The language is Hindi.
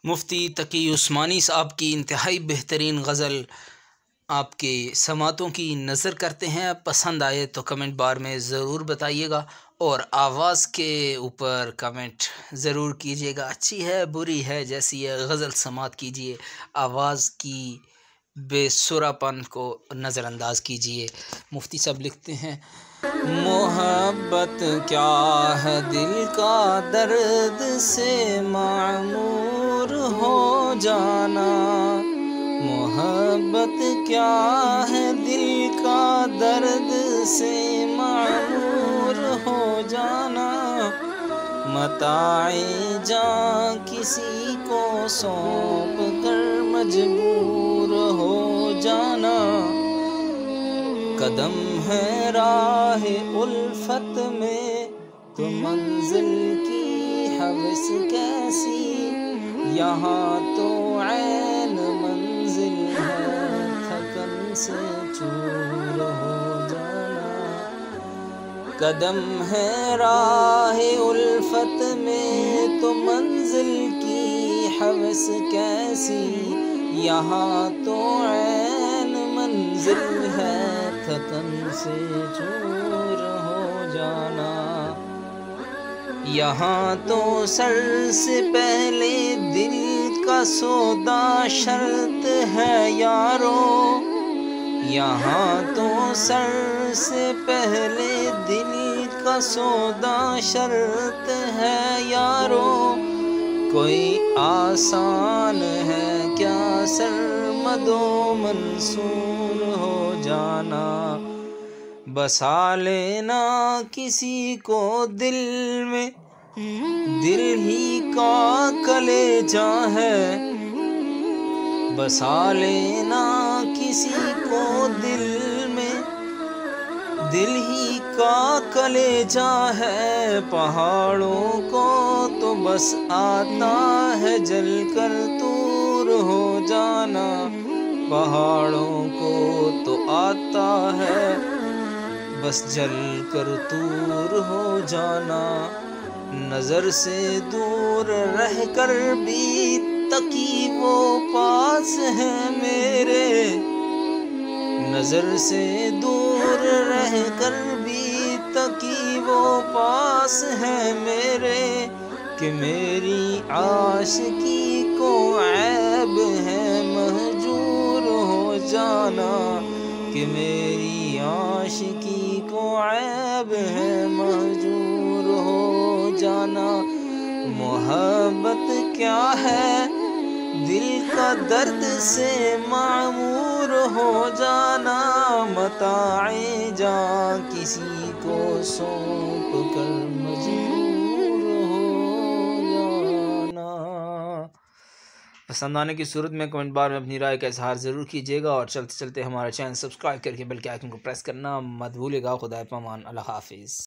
मुफ्ती तकी उस्मानी साहब की इंतहाई बेहतरीन गज़ल आपके समातों की नज़र करते हैं। पसंद आए तो कमेंट बार में ज़रूर बताइएगा और आवाज़ के ऊपर कमेंट ज़रूर कीजिएगा। अच्छी है बुरी है जैसी है गज़ल समात कीजिए, आवाज़ की बेसुरापन को नज़रअंदाज कीजिए। मुफ्ती साहब लिखते हैं, मोहब्बत क्या है दिल का दर्द से मामूर हो जाना। मोहब्बत क्या है दिल का दर्द से मामूर हो जाना। मताए जां किसी को सौंप कर मजबूर हो जाना। कदम है राह उल्फत में तो मंजिल की हवस कैसी। यहाँ तो ऐन मंजिल है थकन से चूर हो जाना। कदम है राह उल्फत में तो मंजिल की हवस कैसी। यहाँ तो ऐन मंजिल है थकन से चूर हो जाना। यहाँ तो सर से पहले दिल का सौदा शर्त है यारो। यहाँ तो सर से पहले दिल का सौदा शर्त है यारो। कोई आसान है क्या सरमदो मंसूर हो जाना। बसा लेना किसी को दिल में, दिल ही का कलेजा है। बसा लेना किसी को दिल में, दिल ही का कलेजा है। पहाड़ों को तो बस आता है जलकर दूर हो जाना। पहाड़ों को तो आता है बस जलकर दूर हो जाना। नज़र से दूर रहकर भी तकी वो पास है मेरे। नज़र से दूर रहकर भी तकी वो पास है मेरे। कि मेरी आशिकी को ऐब है महजूर हो जाना। कि मेरी आशिकी को ऐब है महजूर हो जाना। मोहब्बत क्या है दिल का दर्द से मामूर हो जाना। मताए जां किसी को सौंप कर मजबूर हो जाना। पसंद आने की सूरत में कमेंट बार में अपनी राय का इजहार ज़रूर कीजिएगा और चलते चलते हमारा चैनल सब्सक्राइब करके बेल के आइकन को प्रेस करना मत भूलिएगा। खुदा पामान, अल्लाह हाफिज़।